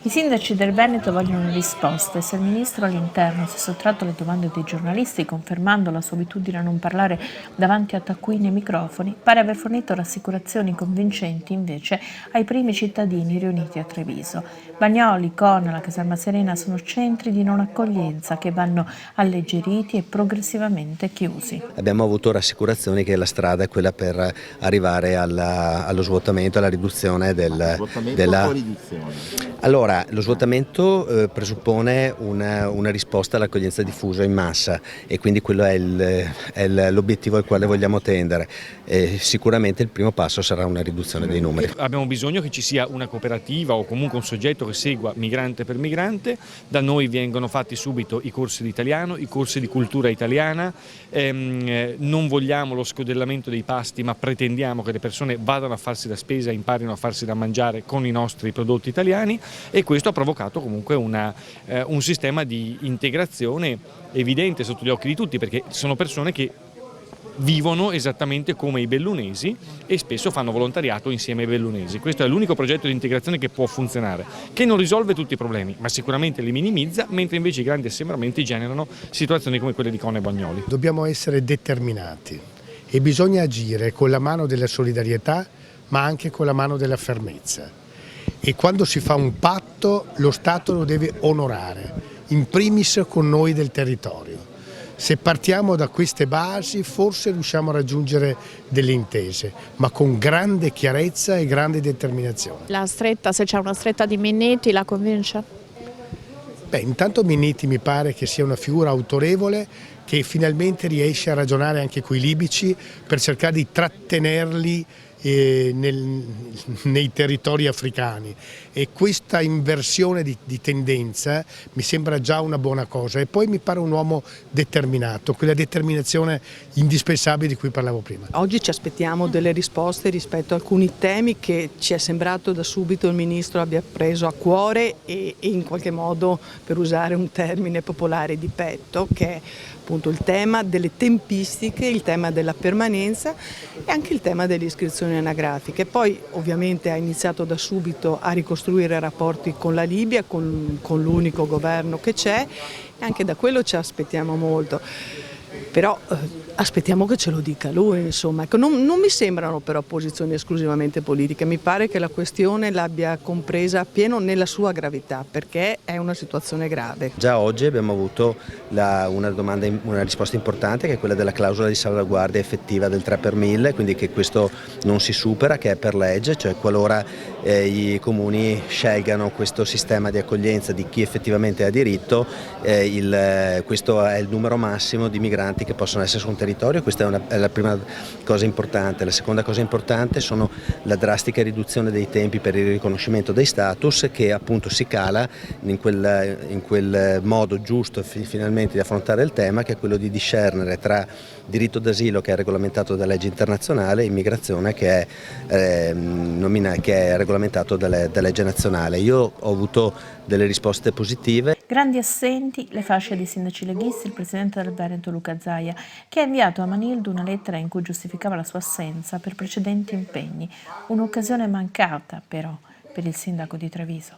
I sindaci del Veneto vogliono risposte. Se il ministro all'interno si è sottratto alle domande dei giornalisti, confermando la sua abitudine a non parlare davanti a taccuini e microfoni, pare aver fornito rassicurazioni convincenti invece ai primi cittadini riuniti a Treviso. Bagnoli, Con, la Caserma Serena sono centri di non accoglienza che vanno alleggeriti e progressivamente chiusi. Abbiamo avuto rassicurazioni che la strada è quella per arrivare allo svuotamento, alla riduzione della... Allora, lo svuotamento presuppone una risposta all'accoglienza diffusa in massa e quindi quello è l'obiettivo al quale vogliamo tendere. Sicuramente il primo passo sarà una riduzione dei numeri. Abbiamo bisogno che ci sia una cooperativa o comunque un soggetto che segua migrante per migrante. Da noi vengono fatti subito i corsi di italiano, i corsi di cultura italiana. Non vogliamo lo scodellamento dei pasti, ma pretendiamo che le persone vadano a farsi la spesa e imparino a farsi da mangiare con i nostri prodotti italiani, e questo ha provocato comunque un sistema di integrazione evidente sotto gli occhi di tutti, perché sono persone che vivono esattamente come i bellunesi e spesso fanno volontariato insieme ai bellunesi. Questo è l'unico progetto di integrazione che può funzionare, che non risolve tutti i problemi, ma sicuramente li minimizza, mentre invece i grandi assembramenti generano situazioni come quelle di Con e Bagnoli. Dobbiamo essere determinati e bisogna agire con la mano della solidarietà, ma anche con la mano della fermezza. E quando si fa un patto, lo Stato lo deve onorare, in primis con noi del territorio. Se partiamo da queste basi forse riusciamo a raggiungere delle intese, ma con grande chiarezza e grande determinazione. La stretta, se c'è una stretta di Minniti, la convince? Beh, intanto Minniti mi pare che sia una figura autorevole che finalmente riesce a ragionare anche coi libici per cercare di trattenerli nei territori africani, e questa inversione di tendenza mi sembra già una buona cosa, e poi mi pare un uomo determinato, quella determinazione indispensabile di cui parlavo prima. Oggi ci aspettiamo delle risposte rispetto a alcuni temi che ci è sembrato da subito il Ministro abbia preso a cuore e in qualche modo, per usare un termine popolare, di petto, che è appunto il tema delle tempistiche, il tema della permanenza e anche il tema delle iscrizioni anagrafiche. Poi ovviamente ha iniziato da subito a ricostruire rapporti con la Libia, con l'unico governo che c'è, e anche da quello ci aspettiamo molto. Però aspettiamo che ce lo dica lui, insomma. Ecco, non mi sembrano però posizioni esclusivamente politiche, mi pare che la questione l'abbia compresa appieno nella sua gravità, perché è una situazione grave. Già oggi abbiamo avuto una risposta importante, che è quella della clausola di salvaguardia effettiva del 3 per 1000, quindi che questo non si supera, che è per legge, cioè qualora i comuni scelgano questo sistema di accoglienza di chi effettivamente ha diritto, questo è il numero massimo di migranti che possono essere su un territorio. Questa è la prima cosa importante. La seconda cosa importante sono la drastica riduzione dei tempi per il riconoscimento dei status, che appunto si cala in quel modo giusto finalmente di affrontare il tema, che è quello di discernere tra diritto d'asilo, che è regolamentato da legge internazionale, e immigrazione, che è regolamentato da legge nazionale. Io ho avuto delle risposte positive. Grandi assenti le fasce dei sindaci leghisti, il presidente del Veneto Luca Zaia, che ha inviato a Manildu una lettera in cui giustificava la sua assenza per precedenti impegni. Un'occasione mancata però per il sindaco di Treviso.